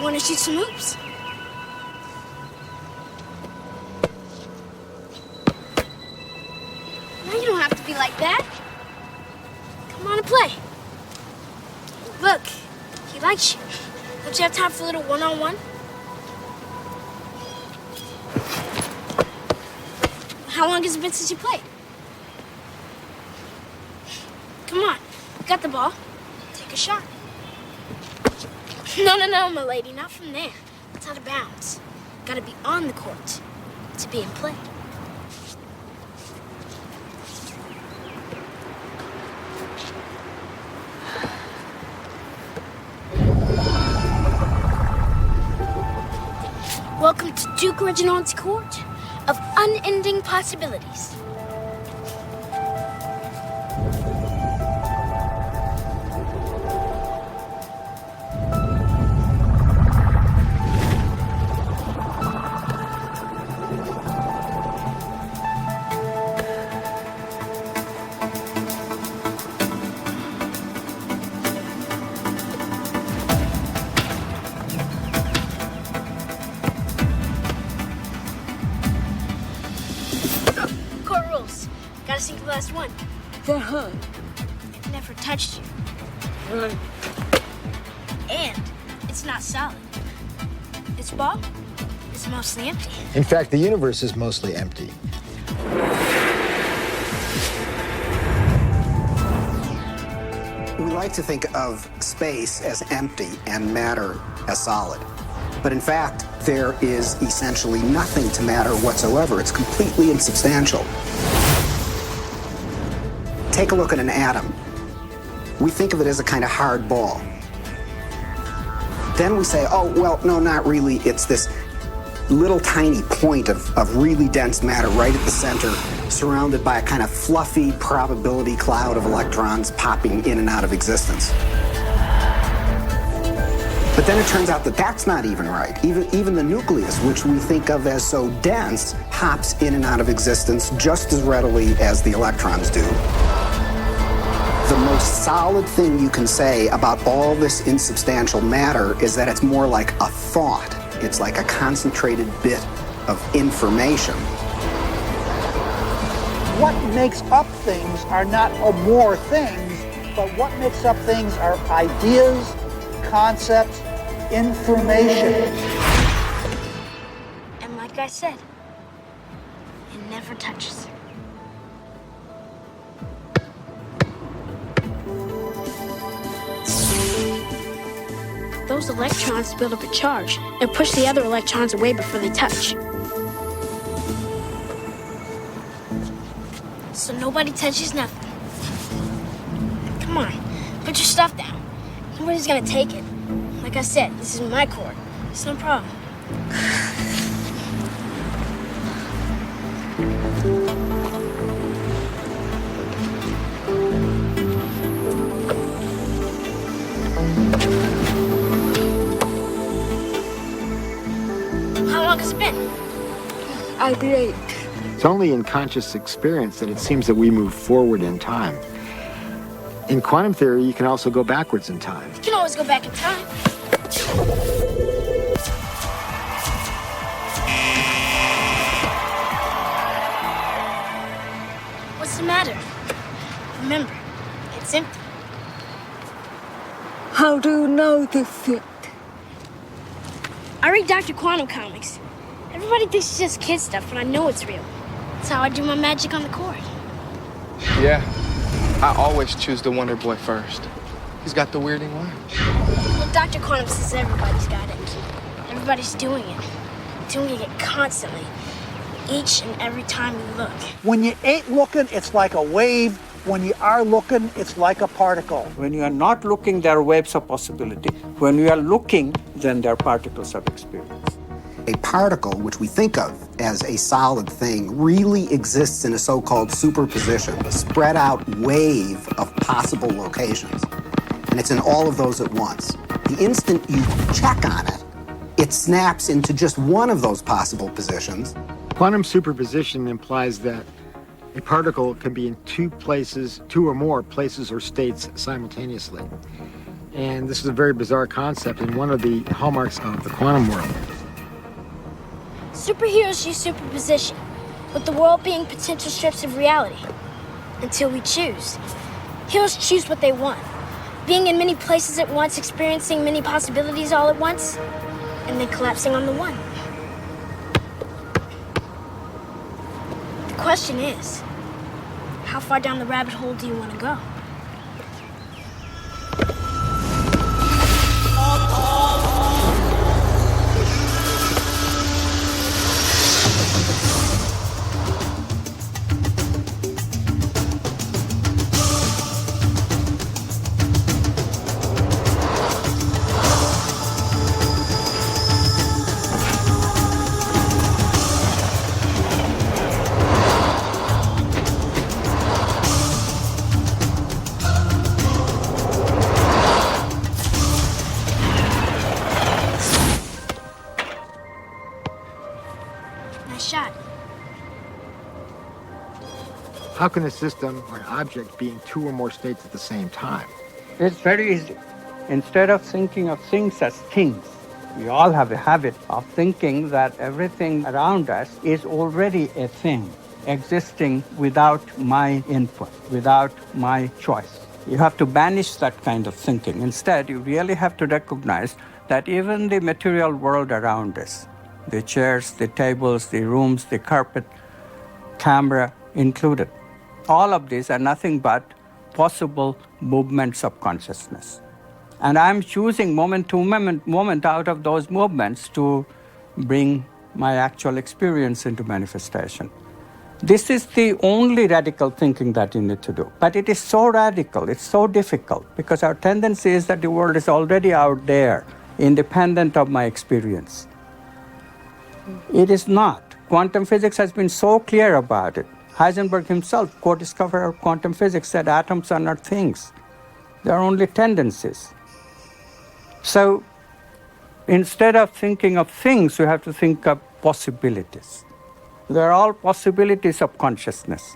want to shoot some hoops? No, you don't have to be like that. Come on and play. Look, he likes you. Don't you have time for a little one-on-one? How long has it been since you played? Come on, you got the ball. Take a shot. No, my lady, not from there. It's out of bounds. Gotta be on the court to be in play. Welcome to Duke Reginald's court of unending possibilities. Gotta sink the last one. It never touched you. And it's not solid. This ball is mostly empty. In fact, the universe is mostly empty. We like to think of space as empty and matter as solid. But in fact, there is essentially nothing to matter whatsoever. It's completely insubstantial. Take a look at an atom. We think of it as a kind of hard ball. Then we say, oh, well, no, not really. It's this little tiny point of really dense matter right at the center, surrounded by a kind of fluffy probability cloud of electrons popping in and out of existence. But then it turns out that that's not even right. Even the nucleus, which we think of as so dense, hops in and out of existence just as readily as the electrons do. The most solid thing you can say about all this insubstantial matter is that it's more like a thought. It's like a concentrated bit of information. What makes up things are not more things, but what makes up things are ideas, concepts, information. And like I said, it never touches. Those electrons build up a charge and push the other electrons away before they touch. So nobody touches nothing. Come on, put your stuff down. Nobody's gonna take it. Like I said, this is my court. It's no problem. How long has it been? I believe. It's only in conscious experience that it seems that we move forward in time. In quantum theory, you can also go backwards in time. You can always go back in time. What's the matter? Remember, it's empty. How do you know this yet? I read Dr. Quantum comics. Everybody thinks it's just kid stuff, but I know it's real. That's how I do my magic on the court. Yeah, I always choose the Wonder Boy first. He's got the weirding line. Well, Dr. Quantum says everybody's got it. Everybody's doing it. Doing it constantly. Each and every time you look. When you ain't looking, it's like a wave. When you are looking, it's like a particle. When you are not looking, there are waves of possibility. When you are looking, then there are particles of experience. A particle, which we think of as a solid thing, really exists in a so-called superposition, a spread out wave of possible locations. And it's in all of those at once. The instant you check on it, it snaps into just one of those possible positions. Quantum superposition implies that a particle can be in two or more places or states simultaneously. And this is a very bizarre concept and one of the hallmarks of the quantum world. Superheroes use superposition, with the world being potential strips of reality. Until we choose. Heroes choose what they want. Being in many places at once, experiencing many possibilities all at once, and then collapsing on the one. The question is, how far down the rabbit hole do you want to go? Nice shot. How can a system or an object be in two or more states at the same time? It's very easy. Instead of thinking of things as things, we all have a habit of thinking that everything around us is already a thing, existing without my input, without my choice. You have to banish that kind of thinking. Instead, you really have to recognize that even the material world around us, the chairs, the tables, the rooms, the carpet, camera included, all of these are nothing but possible movements of consciousness. And I'm choosing moment to moment out of those movements to bring my actual experience into manifestation. This is the only radical thinking that you need to do. But it is so radical, it's so difficult, because our tendency is that the world is already out there, independent of my experience. It is not. Quantum physics has been so clear about it. Heisenberg himself, co-discoverer of quantum physics, said atoms are not things. They are only tendencies. So instead of thinking of things, you have to think of possibilities. They are all possibilities of consciousness.